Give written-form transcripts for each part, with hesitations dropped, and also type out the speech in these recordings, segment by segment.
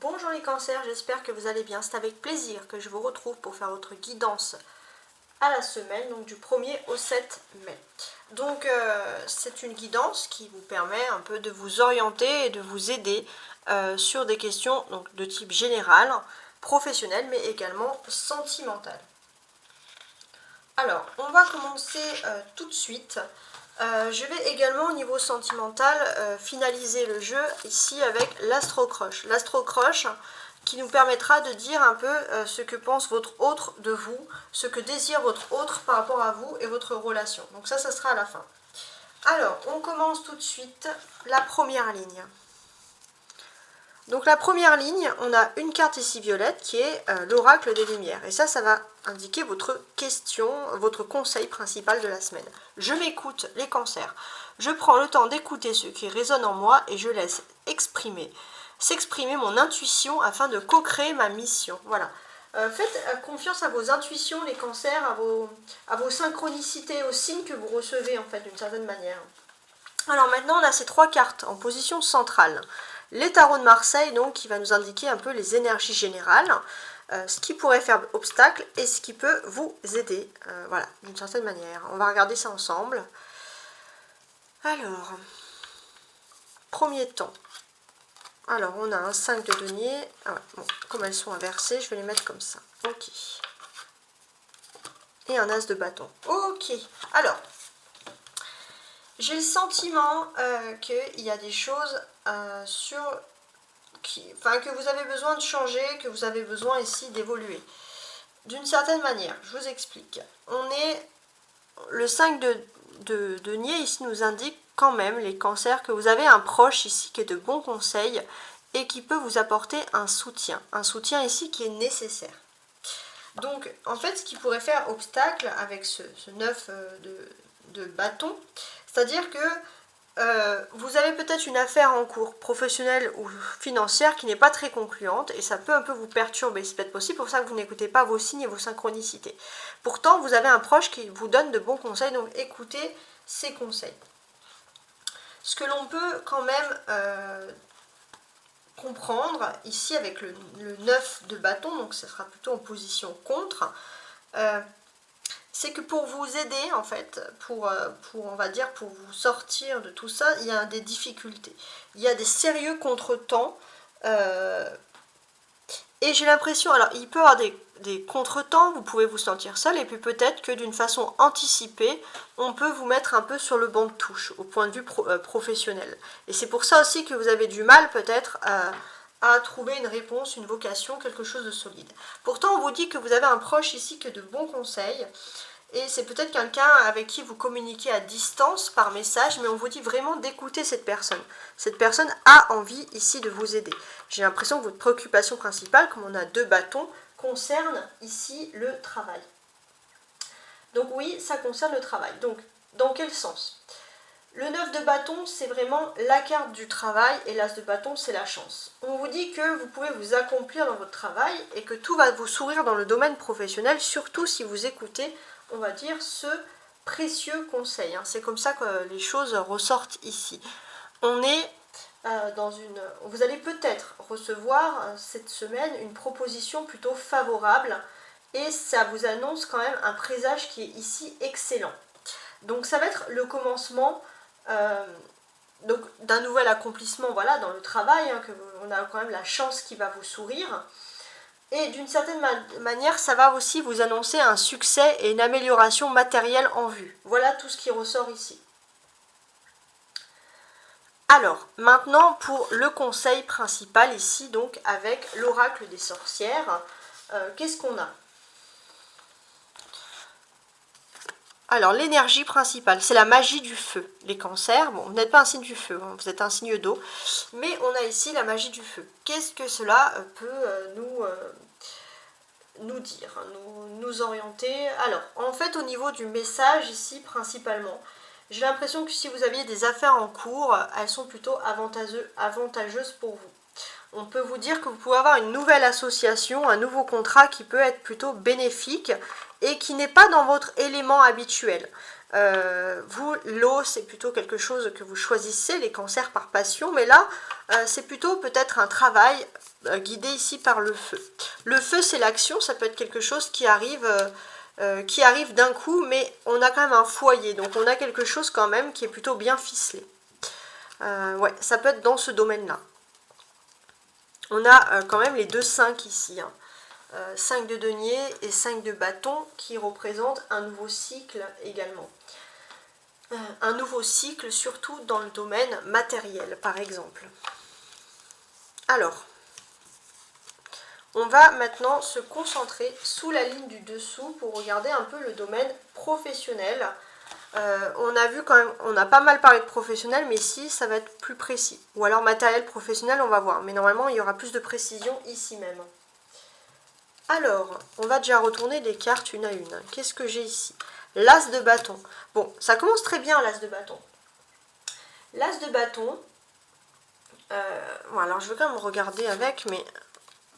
Bonjour les cancers, j'espère que vous allez bien. C'est avec plaisir que je vous retrouve pour faire votre guidance à la semaine, donc du 1er au 7 mai. Donc c'est une guidance qui vous permet un peu de vous orienter et de vous aider sur des questions donc, de type général, professionnel, mais également sentimental. Alors, on va commencer tout de suite. Je vais également au niveau sentimental finaliser le jeu ici avec l'Astro-Crush. L'Astro-Crush qui nous permettra de dire un peu ce que pense votre autre de vous, ce que désire votre autre par rapport à vous et votre relation. Donc ça sera à la fin. Alors, on commence tout de suite la première ligne. Donc la première ligne, on a une carte ici violette qui est l'oracle des lumières. Et ça va indiquer votre question, votre conseil principal de la semaine. Je m'écoute les cancers. Je prends le temps d'écouter ce qui résonne en moi et je laisse s'exprimer mon intuition afin de co-créer ma mission. Voilà. Faites confiance à vos intuitions, les cancers, à vos synchronicités, aux signes que vous recevez en fait d'une certaine manière. Alors maintenant, on a ces trois cartes en position centrale. Les tarots de Marseille, donc, qui va nous indiquer un peu les énergies générales, ce qui pourrait faire obstacle et ce qui peut vous aider, voilà, d'une certaine manière. On va regarder ça ensemble. Alors, premier temps. Alors, on a un 5 de denier. Ah ouais, bon, comme elles sont inversées, je vais les mettre comme ça. Ok. Et un as de bâton. Ok. Alors, j'ai le sentiment qu'il y a des choses que vous avez besoin de changer, que vous avez besoin ici d'évoluer. D'une certaine manière, je vous explique. Le 5 de denier ici nous indique quand même, les cancers, que vous avez un proche ici qui est de bons conseils et qui peut vous apporter un soutien. Un soutien ici qui est nécessaire. Donc, en fait, ce qui pourrait faire obstacle avec ce 9 de bâton, c'est-à-dire que vous avez peut-être une affaire en cours, professionnelle ou financière, qui n'est pas très concluante, et ça peut un peu vous perturber. C'est peut-être possible pour ça que vous n'écoutez pas vos signes et vos synchronicités. Pourtant, vous avez un proche qui vous donne de bons conseils, donc écoutez ces conseils. Ce que l'on peut quand même comprendre, ici avec le 9 de bâton, donc ce sera plutôt en position contre, c'est que pour vous aider, en fait, on va dire, pour vous sortir de tout ça, il y a des difficultés. Il y a des sérieux contretemps. Et j'ai l'impression, alors il peut y avoir des contretemps, vous pouvez vous sentir seul, et puis peut-être que d'une façon anticipée, on peut vous mettre un peu sur le banc de touche, au point de vue professionnel. Et c'est pour ça aussi que vous avez du mal peut-être à trouver une réponse, une vocation, quelque chose de solide. Pourtant, on vous dit que vous avez un proche ici qui a de bons conseils, et c'est peut-être quelqu'un avec qui vous communiquez à distance par message, mais on vous dit vraiment d'écouter cette personne. Cette personne a envie ici de vous aider. J'ai l'impression que votre préoccupation principale, comme on a 2 bâtons, concerne ici le travail. Donc oui, ça concerne le travail. Donc, dans quel sens ? Le 9 de bâton, c'est vraiment la carte du travail, et l'as de bâton, c'est la chance. On vous dit que vous pouvez vous accomplir dans votre travail et que tout va vous sourire dans le domaine professionnel, surtout si vous écoutez, on va dire, ce précieux conseil. C'est comme ça que les choses ressortent ici. On est vous allez peut-être recevoir cette semaine une proposition plutôt favorable, et ça vous annonce quand même un présage qui est ici excellent. Donc ça va être le commencement d'un nouvel accomplissement, voilà, dans le travail, on a quand même la chance qui va vous sourire. Et d'une certaine manière, ça va aussi vous annoncer un succès et une amélioration matérielle en vue. Voilà tout ce qui ressort ici. Alors, maintenant pour le conseil principal ici, donc avec l'oracle des sorcières, qu'est-ce qu'on a ? Alors, l'énergie principale, c'est la magie du feu. Les cancers, bon, vous n'êtes pas un signe du feu, vous êtes un signe d'eau, mais on a ici la magie du feu. Qu'est-ce que cela peut nous dire, nous orienter? Alors, en fait, au niveau du message ici, principalement, j'ai l'impression que si vous aviez des affaires en cours, elles sont plutôt avantageuses pour vous. On peut vous dire que vous pouvez avoir une nouvelle association, un nouveau contrat qui peut être plutôt bénéfique et qui n'est pas dans votre élément habituel. Vous, l'eau, c'est plutôt quelque chose que vous choisissez, les cancers par passion, mais là, c'est plutôt peut-être un travail guidé ici par le feu. Le feu, c'est l'action, ça peut être quelque chose qui arrive d'un coup, mais on a quand même un foyer, donc on a quelque chose quand même qui est plutôt bien ficelé. Ouais, ça peut être dans ce domaine-là. On a quand même les deux 5 ici, hein. 5 de denier et 5 de bâton qui représentent un nouveau cycle également. Un nouveau cycle, surtout dans le domaine matériel, par exemple. Alors, on va maintenant se concentrer sous la ligne du dessous pour regarder un peu le domaine professionnel. On a vu quand même, on a pas mal parlé de professionnel, mais ici ça va être plus précis. Ou alors matériel professionnel, on va voir. Mais normalement, il y aura plus de précision ici même. Alors, on va déjà retourner les cartes une à une. Qu'est-ce que j'ai ici? L'as de bâton. Bon, ça commence très bien, l'as de bâton. L'as de bâton, bon, alors je vais quand même regarder avec, mais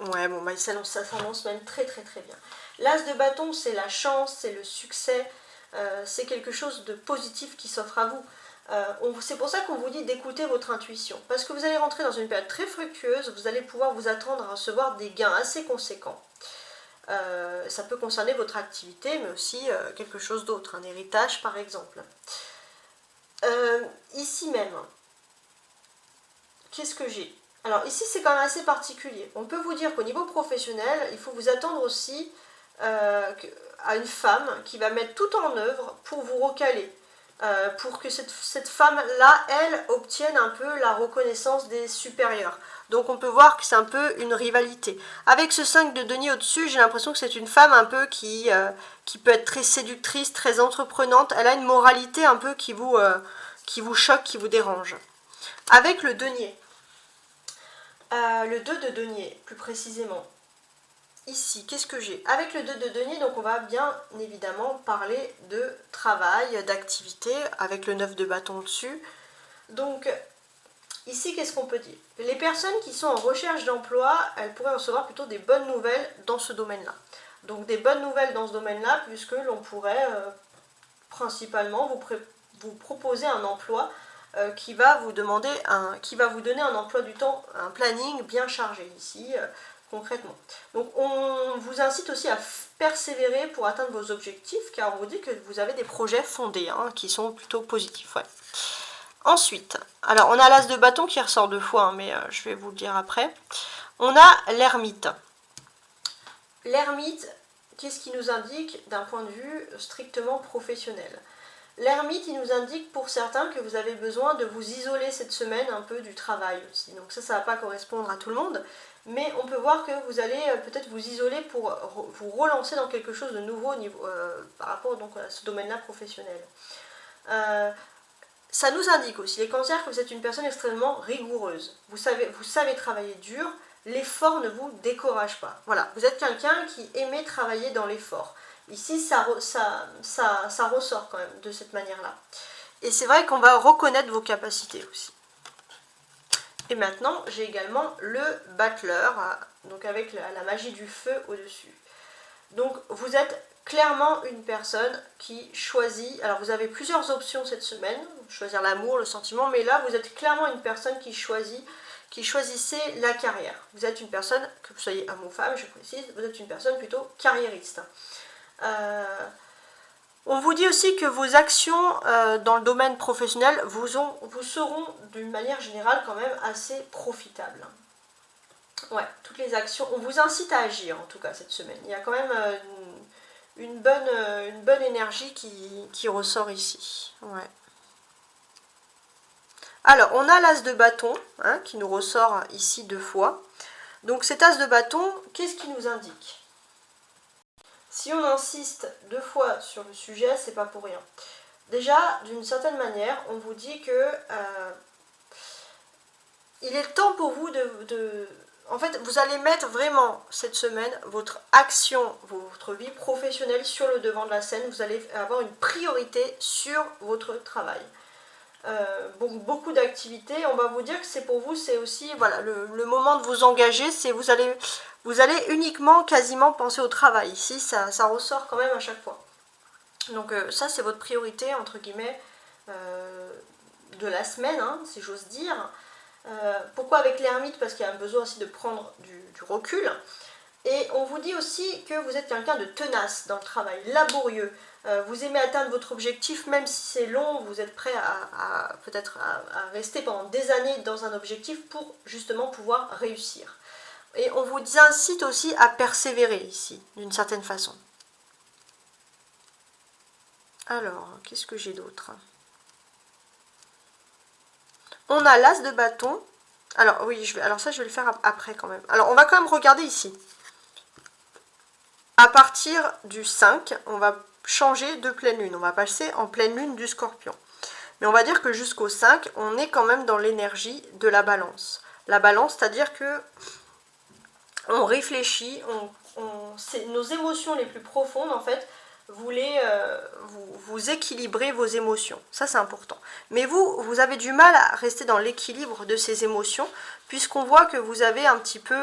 ouais, bon, bah, ça s'annonce même très bien. L'as de bâton, c'est la chance, c'est le succès, c'est quelque chose de positif qui s'offre à vous. C'est pour ça qu'on vous dit d'écouter votre intuition, parce que vous allez rentrer dans une période très fructueuse, vous allez pouvoir vous attendre à recevoir des gains assez conséquents. Ça peut concerner votre activité, mais aussi quelque chose d'autre, un héritage par exemple. Ici même, qu'est-ce que j'ai? Alors ici c'est quand même assez particulier. On peut vous dire qu'au niveau professionnel, il faut vous attendre aussi à une femme qui va mettre tout en œuvre pour vous recaler. Pour que cette femme-là, elle, obtienne un peu la reconnaissance des supérieurs. Donc on peut voir que c'est un peu une rivalité. Avec ce 5 de denier au-dessus, j'ai l'impression que c'est une femme un peu qui peut être très séductrice, très entreprenante. Elle a une moralité un peu qui vous choque, qui vous dérange. Avec le denier, le 2 de denier, plus précisément. Ici, qu'est-ce que j'ai? Avec le 2 de denier, donc on va bien évidemment parler de travail, d'activité, avec le 9 de bâton dessus. Donc, ici, qu'est-ce qu'on peut dire? Les personnes qui sont en recherche d'emploi, elles pourraient recevoir plutôt des bonnes nouvelles dans ce domaine-là. Donc, des bonnes nouvelles dans ce domaine-là, puisque l'on pourrait principalement vous proposer un emploi qui va vous donner un emploi du temps, un planning bien chargé ici. Concrètement. Donc on vous incite aussi à persévérer pour atteindre vos objectifs, car on vous dit que vous avez des projets fondés, hein, qui sont plutôt positifs. Ouais. Ensuite, alors on a l'as de bâton qui ressort 2 fois, hein, mais je vais vous le dire après. On a l'ermite. L'ermite, qu'est-ce qui nous indique d'un point de vue strictement professionnel? L'ermite, il nous indique pour certains que vous avez besoin de vous isoler cette semaine un peu du travail aussi. Donc ça ne va pas correspondre à tout le monde, mais on peut voir que vous allez peut-être vous isoler pour vous relancer dans quelque chose de nouveau par rapport donc, à ce domaine-là professionnel. Ça nous indique aussi, les cancers, que vous êtes une personne extrêmement rigoureuse. Vous savez travailler dur, l'effort ne vous décourage pas. Voilà, vous êtes quelqu'un qui aimait travailler dans l'effort. Ici, ça ressort quand même de cette manière-là. Et c'est vrai qu'on va reconnaître vos capacités aussi. Et maintenant, j'ai également le battleur, donc avec la magie du feu au-dessus. Donc, vous êtes clairement une personne qui choisit, alors vous avez plusieurs options cette semaine, choisir l'amour, le sentiment, mais là, vous êtes clairement une personne qui choisissez la carrière. Vous êtes une personne, que vous soyez homme ou femme, je précise, vous êtes une personne plutôt carriériste. On vous dit aussi que vos actions dans le domaine professionnel vous seront d'une manière générale quand même assez profitables. Ouais, toutes les actions, on vous incite à agir en tout cas cette semaine. Il y a quand même une bonne énergie qui ressort ici. Ouais. Alors, on a l'as de bâton, hein, qui nous ressort ici 2 fois. Donc cet as de bâton, qu'est-ce qui nous indique? Si on insiste 2 fois sur le sujet, c'est pas pour rien. Déjà, d'une certaine manière, on vous dit que il est temps pour vous en fait, vous allez mettre vraiment cette semaine votre action, votre vie professionnelle sur le devant de la scène. Vous allez avoir une priorité sur votre travail. Beaucoup d'activités. On va vous dire que c'est pour vous, c'est aussi voilà, le moment de vous engager. C'est vous allez uniquement, quasiment penser au travail. Ici, ça ressort quand même à chaque fois. Donc ça, c'est votre priorité, entre guillemets, de la semaine, hein, si j'ose dire. Pourquoi avec l'ermite? Parce qu'il y a un besoin aussi de prendre du recul. Et on vous dit aussi que vous êtes quelqu'un de tenace dans le travail, laborieux. Vous aimez atteindre votre objectif, même si c'est long, vous êtes prêt peut-être à rester pendant des années dans un objectif pour justement pouvoir réussir. Et on vous incite aussi à persévérer ici, d'une certaine façon. Alors, qu'est-ce que j'ai d'autre? On a l'as de bâton. Alors oui, alors ça je vais le faire après quand même. Alors on va quand même regarder ici. À partir du 5, on va changer de pleine lune. On va passer en pleine lune du Scorpion. Mais on va dire que jusqu'au 5, on est quand même dans l'énergie de la balance. La balance, c'est-à-dire que on réfléchit, nos émotions les plus profondes, en fait, vous équilibrez vos émotions. Ça, c'est important. Mais vous avez du mal à rester dans l'équilibre de ces émotions, puisqu'on voit que vous avez un petit peu...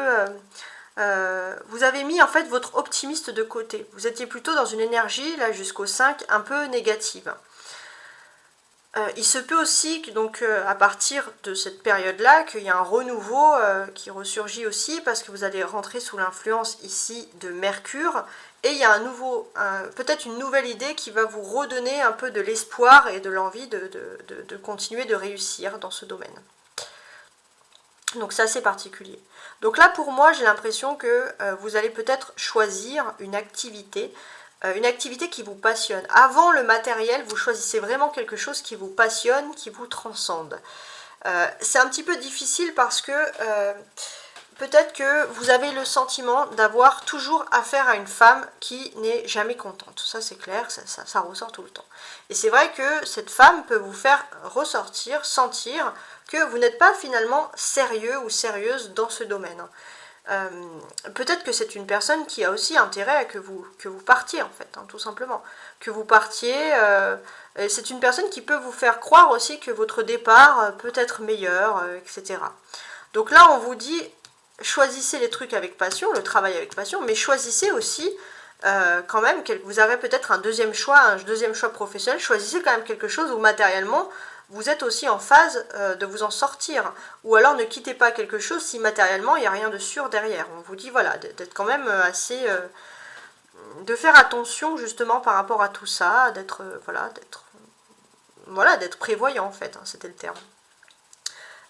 vous avez mis en fait votre optimiste de côté. Vous étiez plutôt dans une énergie, là jusqu'au 5, un peu négative. Il se peut aussi que donc à partir de cette période-là, qu'il y ait un renouveau qui ressurgit aussi, parce que vous allez rentrer sous l'influence ici de Mercure, et il y a peut-être une nouvelle idée qui va vous redonner un peu de l'espoir et de l'envie de continuer de réussir dans ce domaine. Donc c'est assez particulier. Donc là pour moi j'ai l'impression que vous allez peut-être choisir une activité qui vous passionne. Avant le matériel, vous choisissez vraiment quelque chose qui vous passionne, qui vous transcende. C'est un petit peu difficile parce que peut-être que vous avez le sentiment d'avoir toujours affaire à une femme qui n'est jamais contente. Ça c'est clair, ça ressort tout le temps. Et c'est vrai que cette femme peut vous faire ressortir, sentir que vous n'êtes pas finalement sérieux ou sérieuse dans ce domaine. Peut-être que c'est une personne qui a aussi intérêt à que vous partiez en fait, hein, tout simplement. Que vous partiez, c'est une personne qui peut vous faire croire aussi que votre départ peut être meilleur, etc. Donc là on vous dit, choisissez les trucs avec passion, le travail avec passion, mais choisissez aussi quand même, vous avez peut-être un deuxième choix professionnel, choisissez quand même quelque chose où matériellement, vous êtes aussi en phase de vous en sortir. Ou alors ne quittez pas quelque chose si matériellement il n'y a rien de sûr derrière. On vous dit voilà, d'être quand même assez... de faire attention justement par rapport à tout ça, d'être prévoyant en fait, hein, c'était le terme.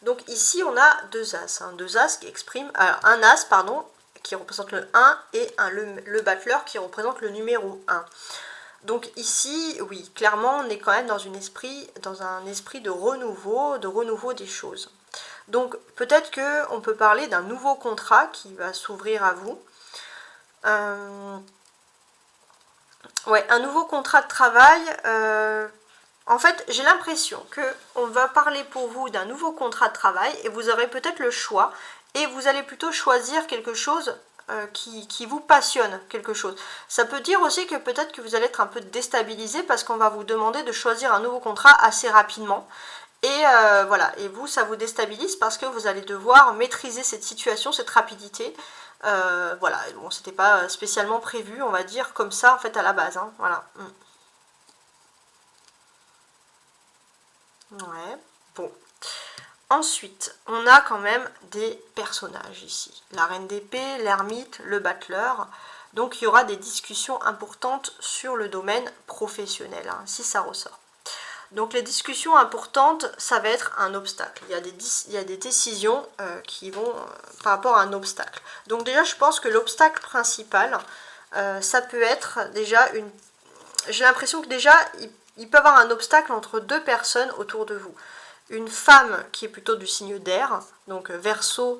Donc ici on a deux as, hein, deux as qui expriment... Alors un as, pardon, qui représente le 1 et le battleur qui représente le numéro 1. Donc ici, oui, clairement, on est quand même dans un esprit de renouveau des choses. Donc peut-être qu'on peut parler d'un nouveau contrat qui va s'ouvrir à vous. Ouais, un nouveau contrat de travail. En fait, j'ai l'impression qu'on va parler pour vous d'un nouveau contrat de travail et vous aurez peut-être le choix et vous allez plutôt choisir quelque chose qui vous passionne, quelque chose. Ça peut dire aussi que peut-être que vous allez être un peu déstabilisé parce qu'on va vous demander de choisir un nouveau contrat assez rapidement. Et voilà, et vous, ça vous déstabilise parce que vous allez devoir maîtriser cette situation, cette rapidité. Voilà, bon, c'était pas spécialement prévu, on va dire, comme ça, en fait, à la base. Hein, voilà. Ouais, bon. Ensuite, on a quand même des personnages ici. La reine d'épée, l'ermite, le battleur. Donc, il y aura des discussions importantes sur le domaine professionnel, hein, si ça ressort. Donc, les discussions importantes, ça va être un obstacle. Il y a des décisions qui vont par rapport à un obstacle. Donc, déjà, je pense que l'obstacle principal, ça peut être déjà une... J'ai l'impression que déjà, il peut y avoir un obstacle entre deux personnes autour de vous. Une femme qui est plutôt du signe d'air, donc Verseau,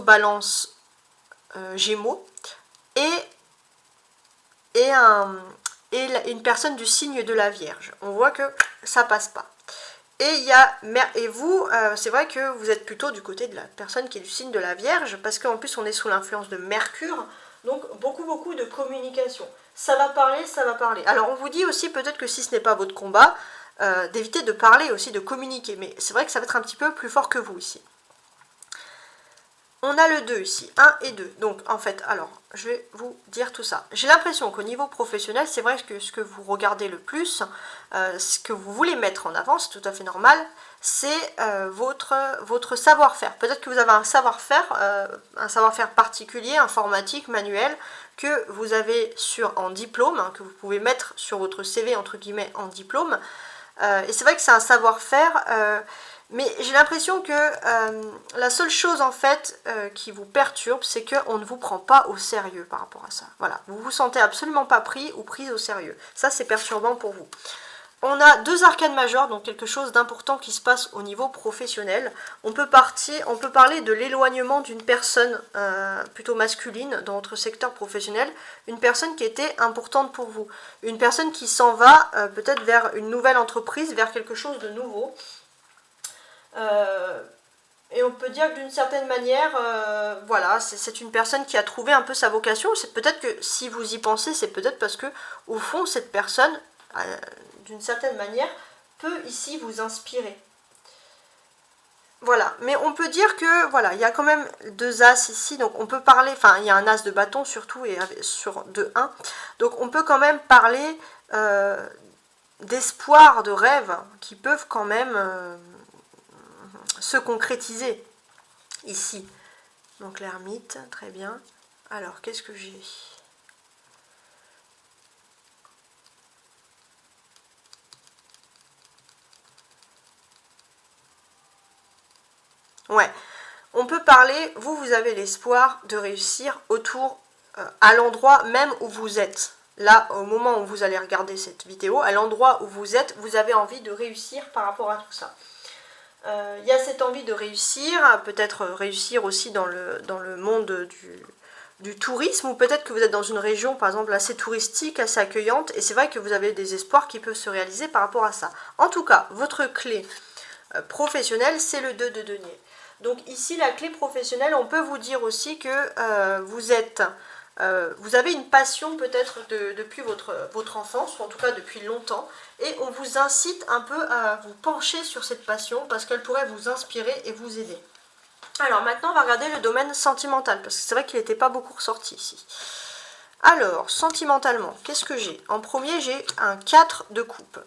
Balance, Gémeaux, et une personne du signe de la Vierge. On voit que ça passe pas. Et vous, c'est vrai que vous êtes plutôt du côté de la personne qui est du signe de la Vierge, parce qu'en plus on est sous l'influence de Mercure, donc beaucoup de communication. Ça va parler. Alors on vous dit aussi peut-être que si ce n'est pas votre combat, d'éviter de parler aussi, de communiquer. Mais c'est vrai que ça va être un petit peu plus fort que vous ici. On a le 2 ici, 1 et 2. Donc en fait, alors, je vais vous dire tout ça. J'ai l'impression qu'au niveau professionnel, c'est vrai que ce que vous regardez le plus, ce que vous voulez mettre en avant, c'est tout à fait normal, c'est votre savoir-faire. Peut-être que vous avez un savoir-faire particulier, informatique, manuel, que vous avez en diplôme, hein, que vous pouvez mettre sur votre CV, entre guillemets, en diplôme. Et c'est vrai que c'est un savoir-faire... mais j'ai l'impression que la seule chose en fait qui vous perturbe, c'est qu'on ne vous prend pas au sérieux par rapport à ça. Voilà, vous vous sentez absolument pas pris ou prise au sérieux. Ça, c'est perturbant pour vous. On a 2 arcanes majeures, donc quelque chose d'important qui se passe au niveau professionnel. On peut parler de l'éloignement d'une personne plutôt masculine dans votre secteur professionnel, une personne qui était importante pour vous, une personne qui s'en va peut-être vers une nouvelle entreprise, vers quelque chose de nouveau. Et on peut dire que d'une certaine manière, voilà, c'est une personne qui a trouvé un peu sa vocation. C'est peut-être que si vous y pensez, c'est peut-être parce que au fond, cette personne, d'une certaine manière, peut ici vous inspirer. Voilà, mais on peut dire que, voilà, il y a quand même 2 as ici, donc on peut parler, enfin, il y a un as de bâton surtout, et sur de 1, donc on peut quand même parler d'espoir, de rêves, qui peuvent quand même... se concrétiser ici. Donc l'ermite, très bien. Alors, qu'est-ce que j'ai? Ouais, on peut parler, vous avez l'espoir de réussir autour, à l'endroit même où vous êtes. Là, au moment où vous allez regarder cette vidéo, à l'endroit où vous êtes, vous avez envie de réussir par rapport à tout ça. Il y a cette envie de réussir, peut-être réussir aussi dans le monde du tourisme, ou peut-être que vous êtes dans une région par exemple assez touristique, assez accueillante, et c'est vrai que vous avez des espoirs qui peuvent se réaliser par rapport à ça. En tout cas, votre clé professionnelle, c'est le 2 de denier. Donc ici, la clé professionnelle, on peut vous dire aussi que vous avez une passion peut-être depuis votre enfance, ou en tout cas depuis longtemps, et on vous incite un peu à vous pencher sur cette passion parce qu'elle pourrait vous inspirer et vous aider. Alors maintenant, on va regarder le domaine sentimental, parce que c'est vrai qu'il n'était pas beaucoup ressorti ici. Alors, sentimentalement, qu'est-ce que j'ai? En premier, j'ai un 4 de coupe.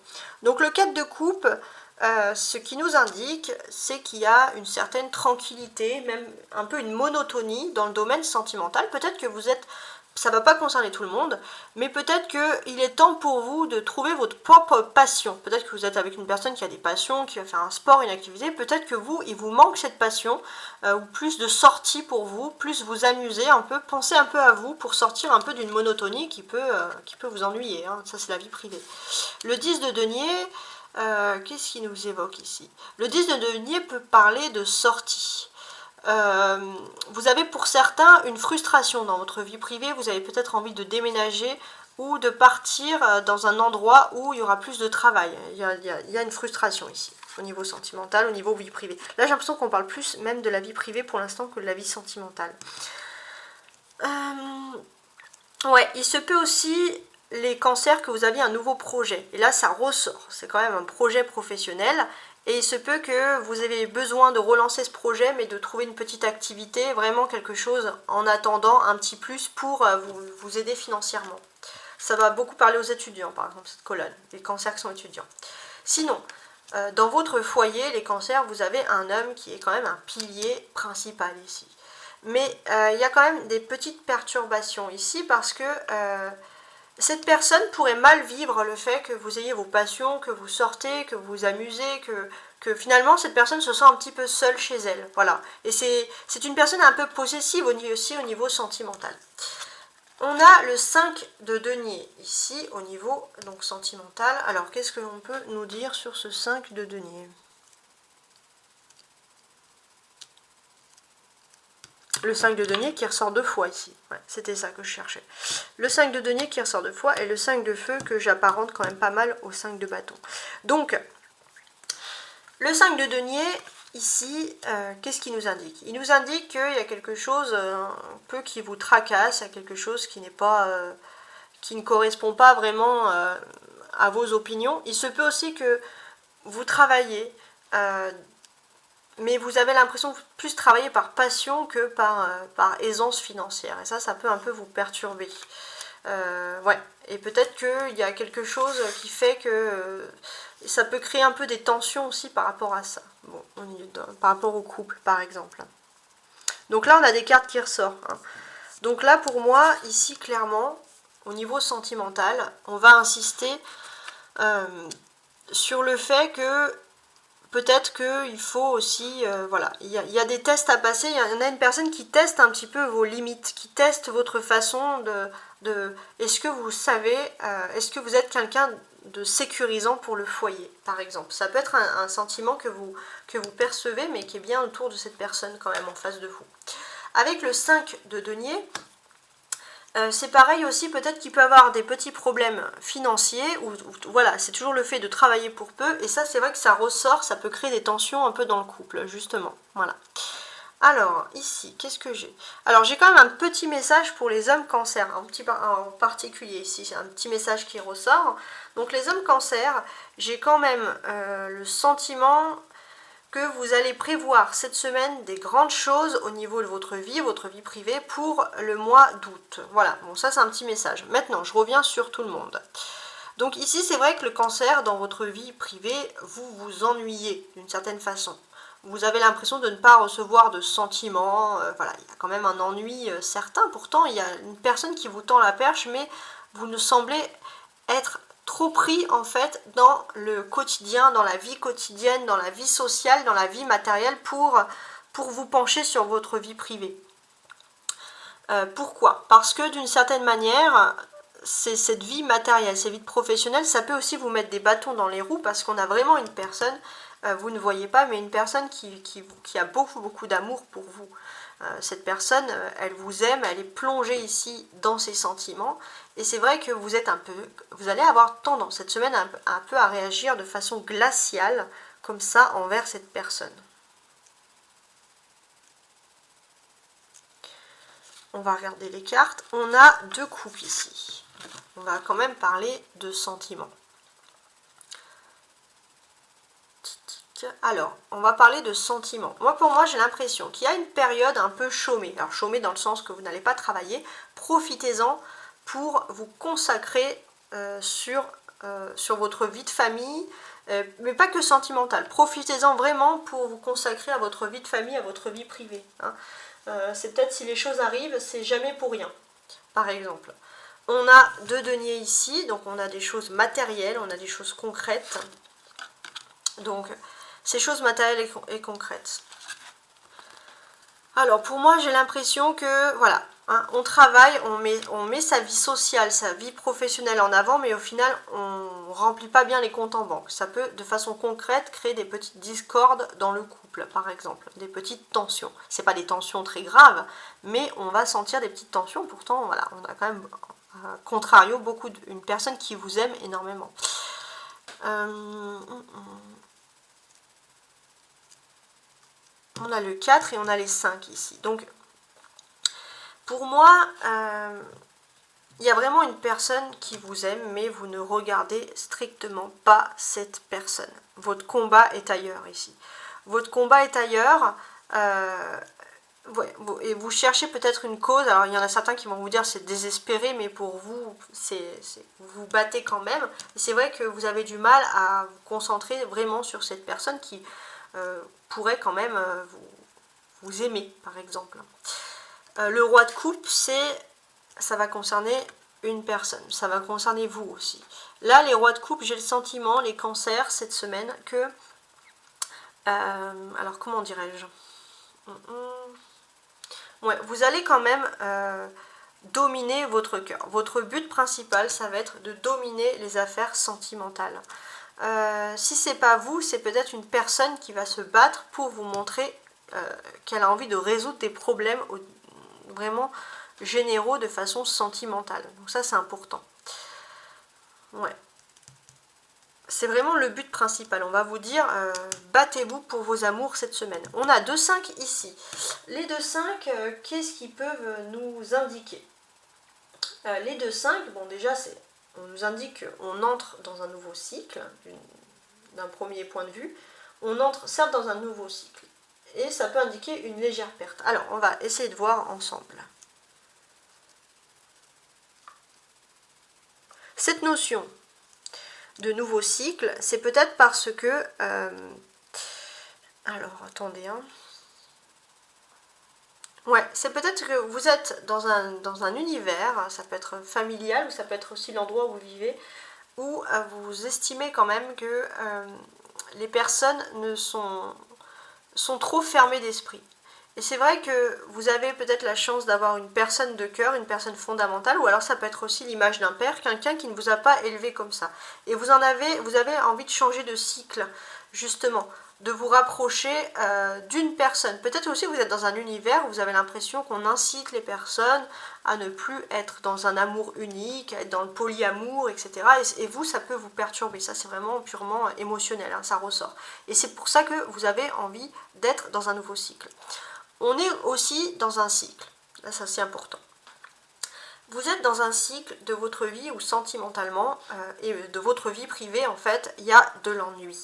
Donc le 4 de coupe, ce qui nous indique, c'est qu'il y a une certaine tranquillité, même un peu une monotonie dans le domaine sentimental. Peut-être que vous êtes... Ça ne va pas concerner tout le monde, mais peut-être qu'il est temps pour vous de trouver votre propre passion. Peut-être que vous êtes avec une personne qui a des passions, qui va faire un sport, une activité. Peut-être que il vous manque cette passion, ou plus de sorties pour vous, plus vous amuser un peu, penser un peu à vous pour sortir un peu d'une monotonie qui peut vous ennuyer. Hein. Ça, c'est la vie privée. Le 10 de denier, qu'est-ce qui nous évoque ici? Le 10 de denier peut parler de sortie. Vous avez pour certains une frustration dans votre vie privée, vous avez peut-être envie de déménager ou de partir dans un endroit où il y aura plus de travail. Il y a une frustration ici, au niveau sentimental, au niveau vie privée. Là, j'ai l'impression qu'on parle plus même de la vie privée pour l'instant que de la vie sentimentale. Ouais, il se peut aussi, les cancers, que vous aviez un nouveau projet. Et là, ça ressort. C'est quand même un projet professionnel. Et il se peut que vous ayez besoin de relancer ce projet, mais de trouver une petite activité, vraiment quelque chose en attendant, un petit plus pour vous aider financièrement. Ça va beaucoup parler aux étudiants, par exemple, cette colonne, les cancers qui sont étudiants. Sinon, dans votre foyer, les cancers, vous avez un homme qui est quand même un pilier principal ici. Mais il y a quand même des petites perturbations ici parce que cette personne pourrait mal vivre le fait que vous ayez vos passions, que vous sortez, que vous vous amusez, que finalement cette personne se sent un petit peu seule chez elle. Voilà. Et c'est une personne un peu possessive aussi au niveau sentimental. On a le 5 de denier ici au niveau donc sentimental. Alors qu'est-ce que l'on peut nous dire sur ce 5 de denier? Le 5 de denier qui ressort 2 fois ici. Ouais, c'était ça que je cherchais. Le 5 de denier qui ressort 2 fois et le 5 de feu que j'apparente quand même pas mal au 5 de bâton. Donc, le 5 de denier, ici, qu'est-ce qu'il nous indique? Il nous indique qu'il y a quelque chose un peu qui vous tracasse, il y a quelque chose qui n'est pas, qui ne correspond pas vraiment à vos opinions. Il se peut aussi que vous travaillez mais vous avez l'impression de plus travailler par passion que par aisance financière. Et ça peut un peu vous perturber. Ouais, et peut-être qu'il y a quelque chose qui fait que ça peut créer un peu des tensions aussi par rapport à ça. Bon, par rapport au couple, par exemple. Donc là, on a des cartes qui ressortent. Hein. Donc là, pour moi, ici, clairement, au niveau sentimental, on va insister sur le fait que peut-être qu'il faut aussi, voilà, il y a des tests à passer, il y en a une personne qui teste un petit peu vos limites, qui teste votre façon de est-ce que vous savez, est-ce que vous êtes quelqu'un de sécurisant pour le foyer, par exemple. Ça peut être un sentiment que vous percevez, mais qui est bien autour de cette personne quand même en face de vous. Avec le 5 de denier, c'est pareil aussi, peut-être qu'il peut avoir des petits problèmes financiers, ou voilà, c'est toujours le fait de travailler pour peu, et ça c'est vrai que ça ressort, ça peut créer des tensions un peu dans le couple, justement, voilà. Alors, ici, qu'est-ce que j'ai? Alors, j'ai quand même un petit message pour les hommes cancer, en particulier ici, c'est un petit message qui ressort. Donc, les hommes cancer, j'ai quand même le sentiment que vous allez prévoir cette semaine des grandes choses au niveau de votre vie privée pour le mois d'août. Voilà, bon ça c'est un petit message. Maintenant, je reviens sur tout le monde. Donc ici, c'est vrai que le cancer, dans votre vie privée, vous vous ennuyez d'une certaine façon. Vous avez l'impression de ne pas recevoir de sentiments, voilà, il y a quand même un ennui certain. Pourtant, il y a une personne qui vous tend la perche, mais vous ne semblez être trop pris en fait dans le quotidien, dans la vie quotidienne, dans la vie sociale, dans la vie matérielle pour vous pencher sur votre vie privée. Pourquoi? Parce que d'une certaine manière, c'est cette vie matérielle, cette vie professionnelle, ça peut aussi vous mettre des bâtons dans les roues parce qu'on a vraiment une personne, vous ne voyez pas, mais une personne qui a beaucoup d'amour pour vous. Cette personne, elle vous aime, elle est plongée ici dans ses sentiments. Et c'est vrai que vous allez avoir tendance cette semaine un peu à réagir de façon glaciale, comme ça, envers cette personne. On va regarder les cartes. On a 2 coupes ici. On va quand même parler de sentiments. Alors, on va parler de sentiments. Pour moi, j'ai l'impression qu'il y a une période un peu chômée. Alors, chômée dans le sens que vous n'allez pas travailler. Profitez-en pour vous consacrer sur votre vie de famille, mais pas que sentimentale. Profitez-en vraiment pour vous consacrer à votre vie de famille, à votre vie privée. Hein. C'est peut-être si les choses arrivent, c'est jamais pour rien, par exemple. On a 2 deniers ici, donc on a des choses matérielles, on a des choses concrètes. Donc, ces choses matérielles et concrètes. Alors, pour moi, j'ai l'impression que, voilà, hein, on travaille, on met sa vie sociale, sa vie professionnelle en avant, mais au final, on ne remplit pas bien les comptes en banque. Ça peut, de façon concrète, créer des petites discordes dans le couple, par exemple, des petites tensions. Ce n'est pas des tensions très graves, mais on va sentir des petites tensions. Pourtant, voilà, on a quand même, contrario, une personne qui vous aime énormément. On a le 4 et on a les 5 ici. Donc, pour moi, il y a vraiment une personne qui vous aime, mais vous ne regardez strictement pas cette personne. Votre combat est ailleurs ici. Votre combat est ailleurs, et vous cherchez peut-être une cause. Alors, il y en a certains qui vont vous dire c'est désespéré, mais pour vous, vous vous battez quand même. Et c'est vrai que vous avez du mal à vous concentrer vraiment sur cette personne qui pourrait quand même vous aimer, par exemple. Le roi de coupe, ça va concerner une personne, ça va concerner vous aussi. Là, les rois de coupe, j'ai le sentiment, les cancers, cette semaine, que... alors, comment dirais-je? Ouais, vous allez quand même dominer votre cœur. Votre but principal, ça va être de dominer les affaires sentimentales. Si c'est pas vous, c'est peut-être une personne qui va se battre pour vous montrer qu'elle a envie de résoudre des problèmes vraiment généraux de façon sentimentale. Donc ça, c'est important. Ouais. C'est vraiment le but principal. On va vous dire, battez-vous pour vos amours cette semaine. On a 2-5 ici. Les 2-5, qu'est-ce qu'ils peuvent nous indiquer? Les 2-5, bon déjà, on nous indique qu'on entre dans un nouveau cycle, d'un premier point de vue. On entre certes dans un nouveau cycle. et ça peut indiquer une légère perte. Alors, on va essayer de voir ensemble. Cette notion de nouveau cycle, c'est peut-être parce que... alors, attendez, hein. Ouais, c'est peut-être que vous êtes dans un univers, ça peut être familial, ou ça peut être aussi l'endroit où vous vivez, où vous estimez quand même que les personnes sont trop fermées d'esprit. Et c'est vrai que vous avez peut-être la chance d'avoir une personne de cœur, une personne fondamentale, ou alors ça peut être aussi l'image d'un père, quelqu'un qui ne vous a pas élevé comme ça. Et vous avez envie de changer de cycle, justement, de vous rapprocher d'une personne. Peut-être aussi vous êtes dans un univers où vous avez l'impression qu'on incite les personnes à ne plus être dans un amour unique, à être dans le polyamour, etc. Et vous, ça peut vous perturber. Ça, c'est vraiment purement émotionnel, hein, ça ressort. Et c'est pour ça que vous avez envie d'être dans un nouveau cycle. On est aussi dans un cycle. Là, ça, c'est important. Vous êtes dans un cycle de votre vie où sentimentalement et de votre vie privée, en fait, il y a de l'ennui.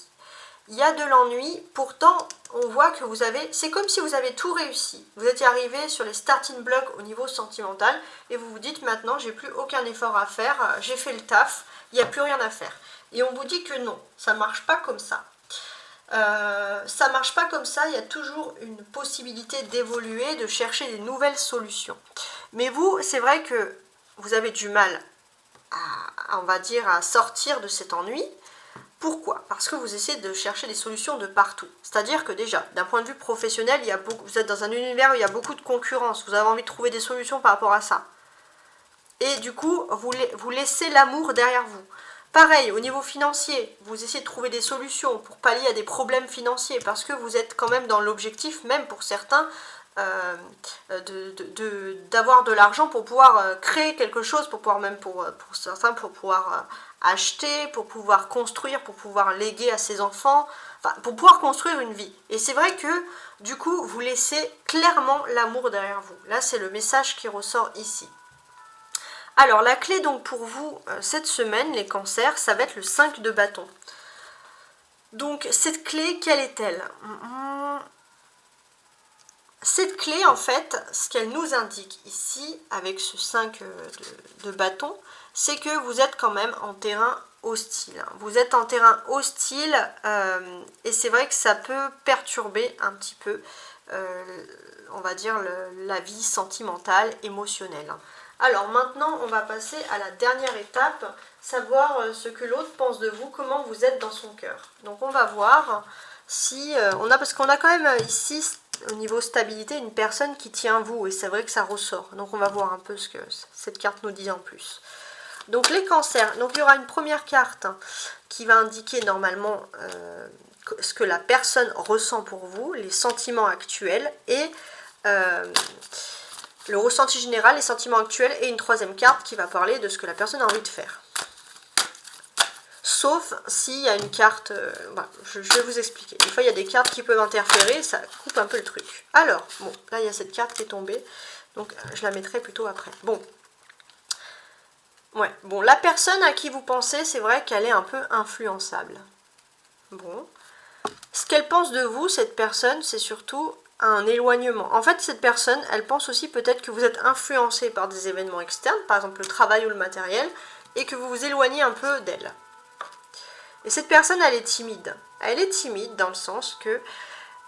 Il y a de l'ennui, pourtant on voit que vous avez, c'est comme si vous avez tout réussi. Vous étiez arrivé sur les starting blocks au niveau sentimental et vous vous dites maintenant j'ai plus aucun effort à faire, j'ai fait le taf, il n'y a plus rien à faire. Et on vous dit que non, ça ne marche pas comme ça. Ça marche pas comme ça, il y a toujours une possibilité d'évoluer, de chercher des nouvelles solutions. Mais vous, c'est vrai que vous avez du mal on va dire, à sortir de cet ennui. Pourquoi? Parce que vous essayez de chercher des solutions de partout. C'est-à-dire que déjà, d'un point de vue professionnel, vous êtes dans un univers où il y a beaucoup de concurrence. Vous avez envie de trouver des solutions par rapport à ça. Et du coup, vous laissez l'amour derrière vous. Pareil, au niveau financier, vous essayez de trouver des solutions pour pallier à des problèmes financiers, parce que vous êtes quand même dans l'objectif, même pour certains, d'avoir de l'argent pour pouvoir créer quelque chose, pour pouvoir même pour certains, pour pouvoir acheter, pour pouvoir construire, pour pouvoir léguer à ses enfants, enfin, pour pouvoir construire une vie. Et c'est vrai que du coup, vous laissez clairement l'amour derrière vous. Là, c'est le message qui ressort ici. Alors, la clé donc pour vous, cette semaine, les cancers, ça va être le 5 de bâton. Donc, cette clé, quelle est-elle? Cette clé, en fait, ce qu'elle nous indique ici, avec ce 5 de bâton, c'est que vous êtes quand même en terrain hostile. Vous êtes en terrain hostile et c'est vrai que ça peut perturber un petit peu, on va dire, la vie sentimentale, émotionnelle. Alors maintenant, on va passer à la dernière étape, savoir ce que l'autre pense de vous, comment vous êtes dans son cœur. Donc on va voir si parce qu'on a quand même ici au niveau stabilité une personne qui tient vous et c'est vrai que ça ressort. Donc on va voir un peu ce que cette carte nous dit en plus. Donc les cancers, donc il y aura une première carte qui va indiquer normalement ce que la personne ressent pour vous, les sentiments actuels et le ressenti général, les sentiments actuels, et une troisième carte qui va parler de ce que la personne a envie de faire. Sauf s'il y a une carte, voilà, je vais vous expliquer. Des fois, il y a des cartes qui peuvent interférer, ça coupe un peu le truc. Alors, bon, là, il y a cette carte qui est tombée, donc je la mettrai plutôt après. Bon, ouais, bon, la personne à qui vous pensez, c'est vrai qu'elle est un peu influençable. Bon, ce qu'elle pense de vous, cette personne, c'est surtout un éloignement. En fait, cette personne, elle pense aussi peut-être que vous êtes influencé par des événements externes, par exemple le travail ou le matériel, et que vous vous éloignez un peu d'elle. Et cette personne, elle est timide. Elle est timide dans le sens que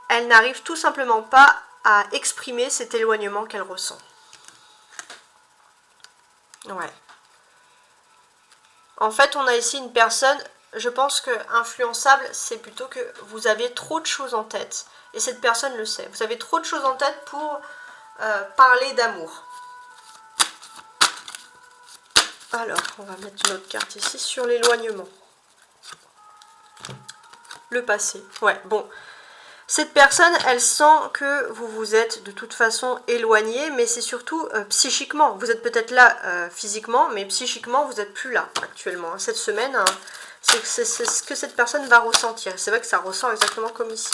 elle n'arrive tout simplement pas à exprimer cet éloignement qu'elle ressent. Ouais. En fait, on a ici une personne, je pense que influençable, c'est plutôt que vous avez trop de choses en tête. Et cette personne le sait. Vous avez trop de choses en tête pour parler d'amour. Alors, on va mettre une autre carte ici sur l'éloignement. Le passé. Ouais, bon. Cette personne, elle sent que vous vous êtes de toute façon éloigné, mais c'est surtout psychiquement. Vous êtes peut-être là physiquement, mais psychiquement, vous n'êtes plus là actuellement. Cette semaine, c'est ce que cette personne va ressentir. C'est vrai que ça ressent exactement comme ici.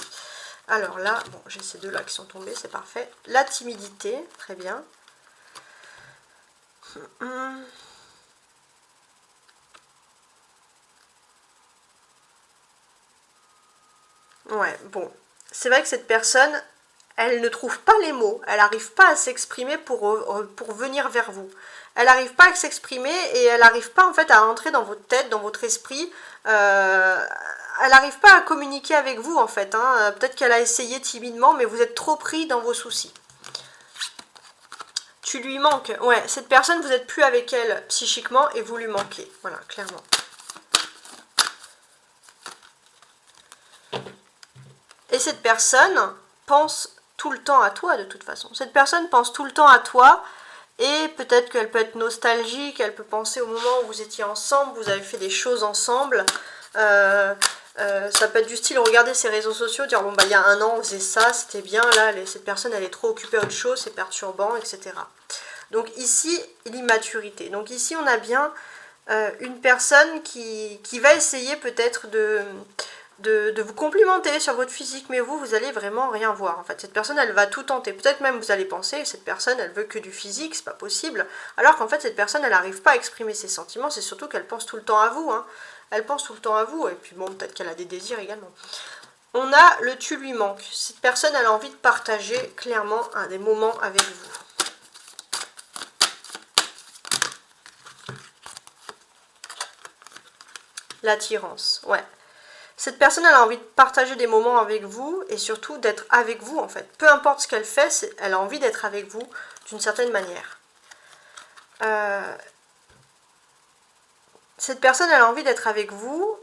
Alors là, bon, j'ai ces deux-là qui sont tombés, c'est parfait. La timidité, très bien. Ouais, bon. C'est vrai que cette personne, elle ne trouve pas les mots, elle n'arrive pas à s'exprimer pour venir vers vous. Elle n'arrive pas à s'exprimer et elle n'arrive pas en fait à entrer dans votre tête, dans votre esprit. Elle n'arrive pas à communiquer avec vous en fait. Hein. Peut-être qu'elle a essayé timidement, mais vous êtes trop pris dans vos soucis. Tu lui manques. Ouais, cette personne, vous n'êtes plus avec elle psychiquement et vous lui manquez. Voilà, clairement. Et cette personne pense tout le temps à toi de toute façon. Cette personne pense tout le temps à toi et peut-être qu'elle peut être nostalgique, elle peut penser au moment où vous étiez ensemble, vous avez fait des choses ensemble. Ça peut être du style regarder ses réseaux sociaux, dire bon bah il y a un an on faisait ça, c'était bien, là cette personne elle est trop occupée à autre chose, c'est perturbant, etc. Donc ici l'immaturité. Donc ici on a bien une personne qui va essayer peut-être de vous complimenter sur votre physique, mais vous allez vraiment rien voir. En fait, cette personne, elle va tout tenter. Peut-être même vous allez penser, cette personne, elle veut que du physique, c'est pas possible. Alors qu'en fait, cette personne, elle n'arrive pas à exprimer ses sentiments, c'est surtout qu'elle pense tout le temps à vous. Hein. Elle pense tout le temps à vous, et puis bon, peut-être qu'elle a des désirs également. On a le tu lui manques. Cette personne, elle a envie de partager clairement des moments avec vous. L'attirance, ouais. Cette personne, elle a envie de partager des moments avec vous et surtout d'être avec vous en fait. Peu importe ce qu'elle fait, elle a envie d'être avec vous d'une certaine manière. Cette personne, elle a envie d'être avec vous.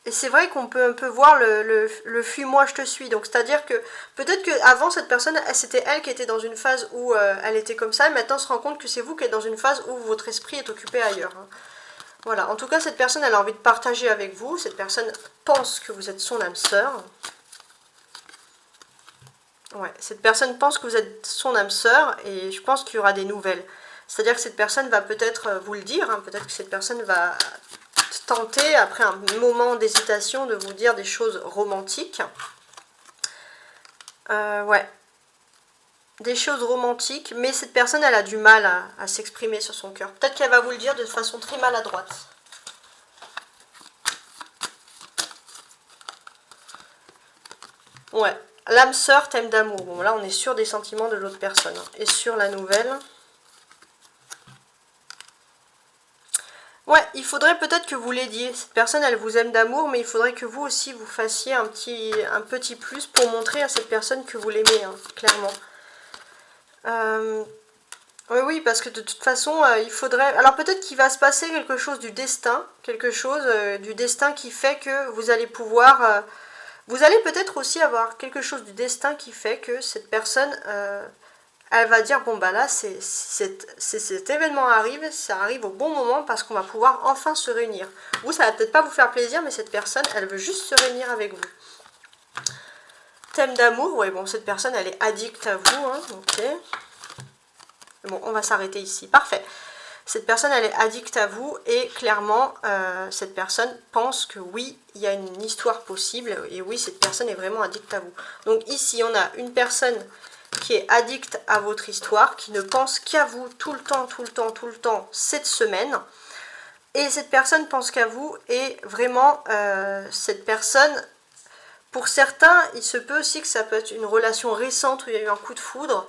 Et c'est vrai qu'on peut un peu voir le fuis-moi, je te suis. Donc c'est-à-dire que peut-être qu'avant, cette personne, c'était elle qui était dans une phase où elle était comme ça. Et maintenant, on se rend compte que c'est vous qui êtes dans une phase où votre esprit est occupé ailleurs. Hein. Voilà, en tout cas, cette personne, elle a envie de partager avec vous. Cette personne pense que vous êtes son âme sœur. Ouais, cette personne pense que vous êtes son âme sœur et je pense qu'il y aura des nouvelles. C'est-à-dire que cette personne va peut-être vous le dire, hein, peut-être que cette personne va tenter, après un moment d'hésitation, de vous dire des choses romantiques. Ouais. Des choses romantiques, mais cette personne, elle a du mal à s'exprimer sur son cœur. Peut-être qu'elle va vous le dire de façon très maladroite. Ouais, l'âme sœur t'aime d'amour. Bon, là, on est sur des sentiments de l'autre personne. Et sur la nouvelle... Ouais, il faudrait peut-être que vous l'aidiez. Cette personne, elle vous aime d'amour, mais il faudrait que vous aussi, vous fassiez un petit plus pour montrer à cette personne que vous l'aimez, hein, clairement. Oui, parce que de toute façon, il faudrait... Alors peut-être qu'il va se passer quelque chose du destin, du destin qui fait que vous allez pouvoir... vous allez peut-être aussi avoir quelque chose du destin qui fait que cette personne... elle va dire, bon bah là, cet événement arrive, ça arrive au bon moment parce qu'on va pouvoir enfin se réunir. Vous, ça va peut-être pas vous faire plaisir, mais cette personne, elle veut juste se réunir avec vous. Thème d'amour, ouais, bon, cette personne, elle est addicte à vous, hein, ok. Bon, on va s'arrêter ici, parfait. Cette personne, elle est addicte à vous et clairement, cette personne pense que oui, il y a une histoire possible et oui, cette personne est vraiment addicte à vous. Donc ici, on a une personne qui est addicte à votre histoire, qui ne pense qu'à vous tout le temps, cette semaine. Et cette personne pense qu'à vous et vraiment, cette personne, pour certains, il se peut aussi que ça peut être une relation récente où il y a eu un coup de foudre.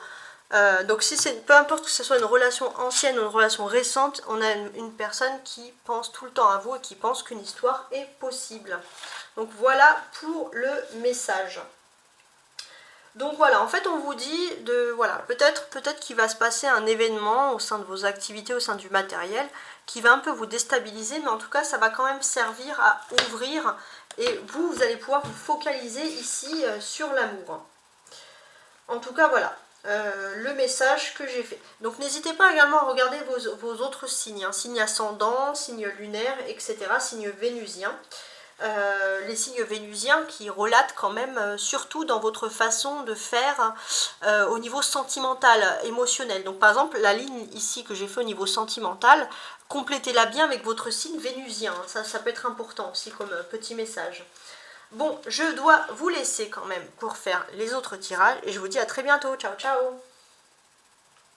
Donc si c'est peu importe que ce soit une relation ancienne ou une relation récente, on a une personne qui pense tout le temps à vous et qui pense qu'une histoire est possible. Donc voilà pour le message. Donc voilà, en fait on vous dit de voilà, peut-être qu'il va se passer un événement au sein de vos activités, au sein du matériel, qui va un peu vous déstabiliser, mais en tout cas ça va quand même servir à ouvrir et vous allez pouvoir vous focaliser ici sur l'amour. En tout cas voilà. Le message que j'ai fait. Donc n'hésitez pas également à regarder vos autres signes, hein, signe ascendant, signe lunaire, etc., signe vénusien. Les signes vénusiens qui relatent quand même, surtout dans votre façon de faire au niveau sentimental, émotionnel. Donc par exemple, la ligne ici que j'ai fait au niveau sentimental, complétez-la bien avec votre signe vénusien. Ça peut être important aussi comme petit message. Bon, je dois vous laisser quand même pour faire les autres tirages et je vous dis à très bientôt. Ciao, ciao!